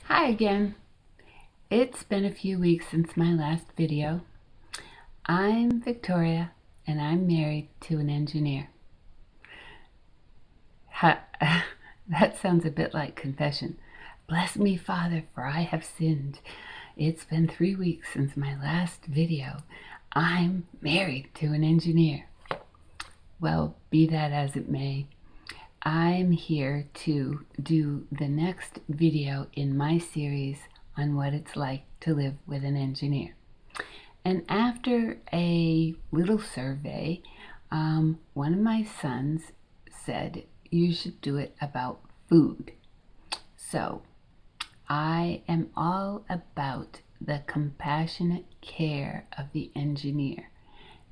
Hi again. It's been a few weeks since my last video. I'm Victoria and I'm married to an engineer. That sounds a bit like confession. Bless me, Father, for I have sinned. It's been 3 weeks since my last video. I'm married to an engineer. Well, be that as it may, I'm here to do the next video in my series on what it's like to live with an engineer. And after a little survey, one of my sons said, you should do it about food. So I am all about the compassionate care of the engineer.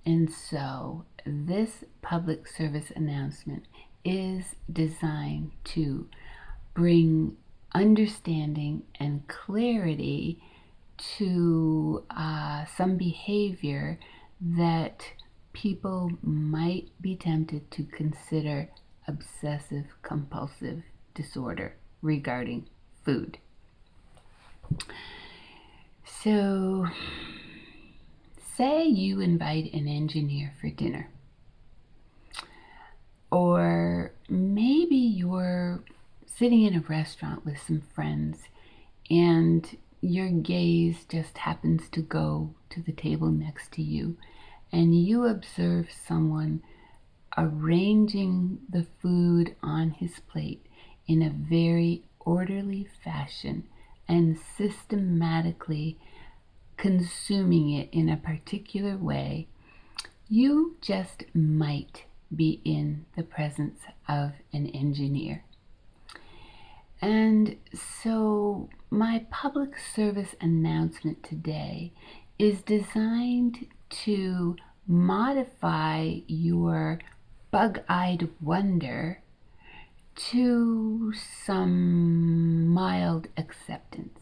And so this public service announcement is designed to bring understanding and clarity to some behavior that people might be tempted to consider obsessive compulsive disorder regarding food. So, say you invite an engineer for dinner, or maybe you're sitting in a restaurant with some friends and your gaze just happens to go to the table next to you and you observe someone arranging the food on his plate in a very orderly fashion and systematically consuming it in a particular way. You just might be in the presence of an engineer. And so my public service announcement today is designed to modify your bug-eyed wonder to some mild acceptance.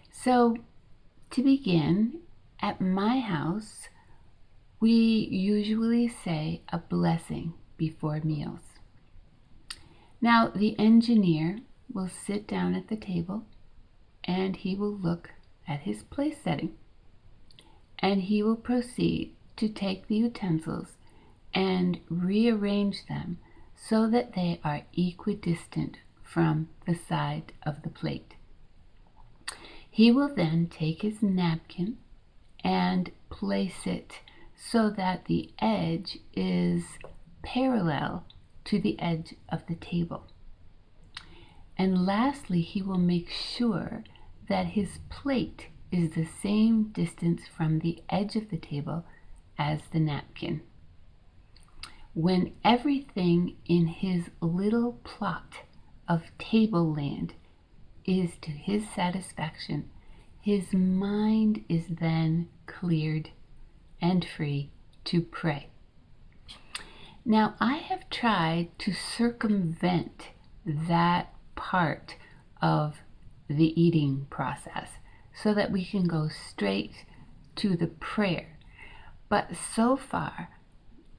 So to begin, at my house, we usually say a blessing before meals. Now, the engineer will sit down at the table and he will look at his place setting and he will proceed to take the utensils and rearrange them so that they are equidistant from the side of the plate. He will then take his napkin and place it so that the edge is parallel to the edge of the table. And lastly, he will make sure that his plate is the same distance from the edge of the table as the napkin. When everything in his little plot of tableland is to his satisfaction, his mind is then cleared and free to pray. Now, I have tried to circumvent that part of the eating process so that we can go straight to the prayer. But so far,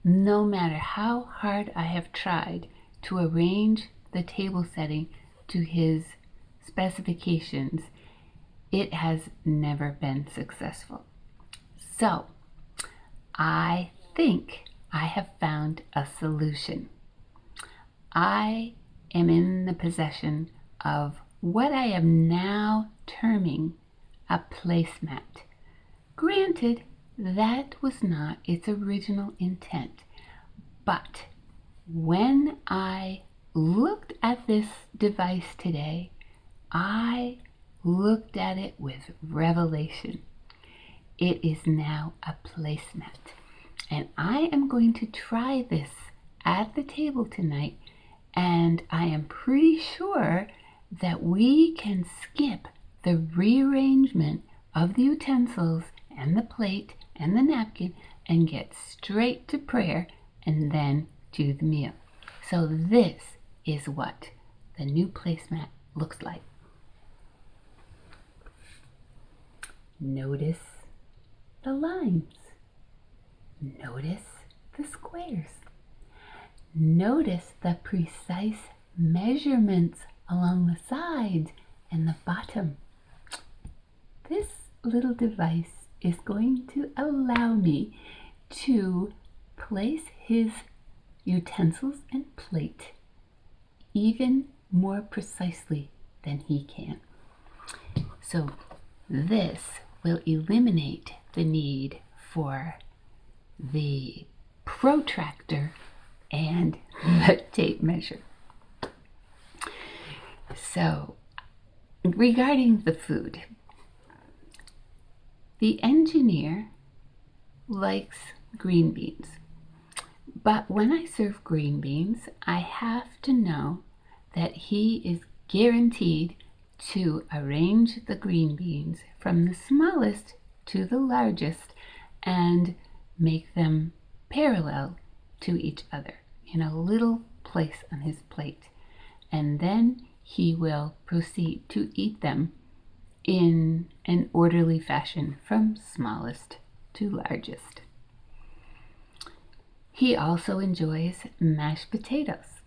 no matter how hard I have tried to arrange the table setting to his specifications, it has never been successful. So, I think I have found a solution. I am in the possession of what I am now terming a placemat. Granted, that was not its original intent, but when I looked at this device today, I looked at it with revelation. It is now a placemat. And I am going to try this at the table tonight, and I am pretty sure that we can skip the rearrangement of the utensils and the plate and the napkin and get straight to prayer and then to the meal. So this is what the new placemat looks like. Notice the lines. Notice the squares. Notice the precise measurements along the sides and the bottom. This little device is going to allow me to place his utensils and plate even more precisely than he can. So this will eliminate the need for the protractor and the tape measure. So regarding the food, the engineer likes green beans. But when I serve green beans, I have to know that he is guaranteed to arrange the green beans from the smallest to the largest and make them parallel to each other in a little place on his plate. And then he will proceed to eat them in an orderly fashion from smallest to largest. He also enjoys mashed potatoes.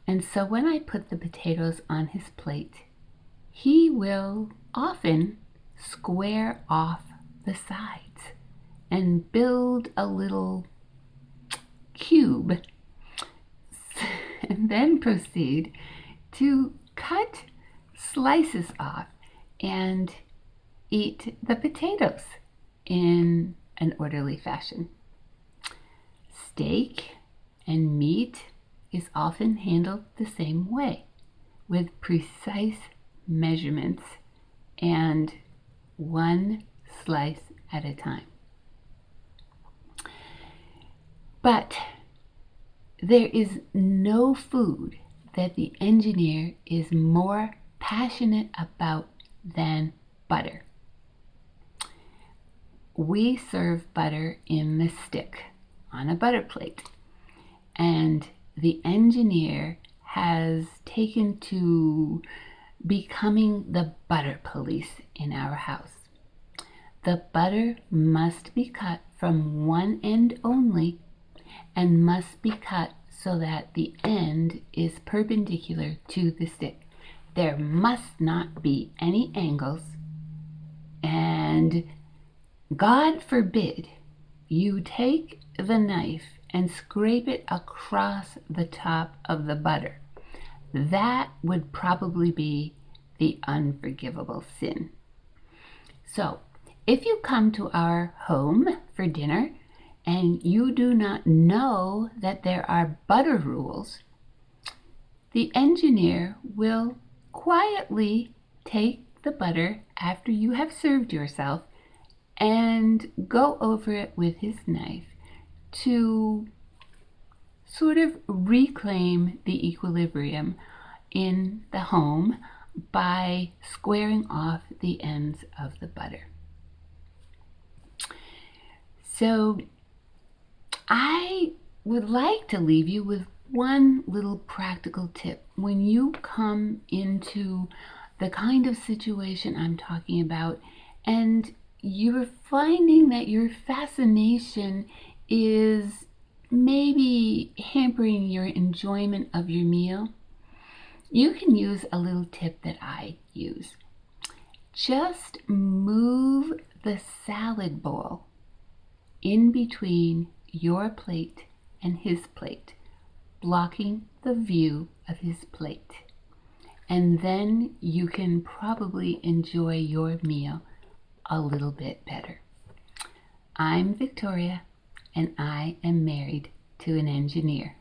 And so when I put the potatoes on his plate, he will often square off the sides and build a little cube and then proceed to cut slices off and eat the potatoes in an orderly fashion. Steak and meat is often handled the same way, with precise measurements and one slice at a time. But there is no food that the engineer is more passionate about than butter. We serve butter in the stick on a butter plate, and the engineer has taken to becoming the butter police in our house. The butter must be cut from one end only and must be cut so that the end is perpendicular to the stick. There must not be any angles, and God forbid you take the knife and scrape it across the top of the butter. That would probably be the unforgivable sin. So, if you come to our home for dinner and you do not know that there are butter rules, the engineer will quietly take the butter after you have served yourself and go over it with his knife to sort of reclaim the equilibrium in the home by squaring off the ends of the butter. So I would like to leave you with one little practical tip. When you come into the kind of situation I'm talking about and you're finding that your fascination is maybe hampering your enjoyment of your meal, you can use a little tip that I use. Just move the salad bowl in between your plate and his plate, blocking the view of his plate. And then you can probably enjoy your meal a little bit better. I'm Victoria, and I am married to an engineer.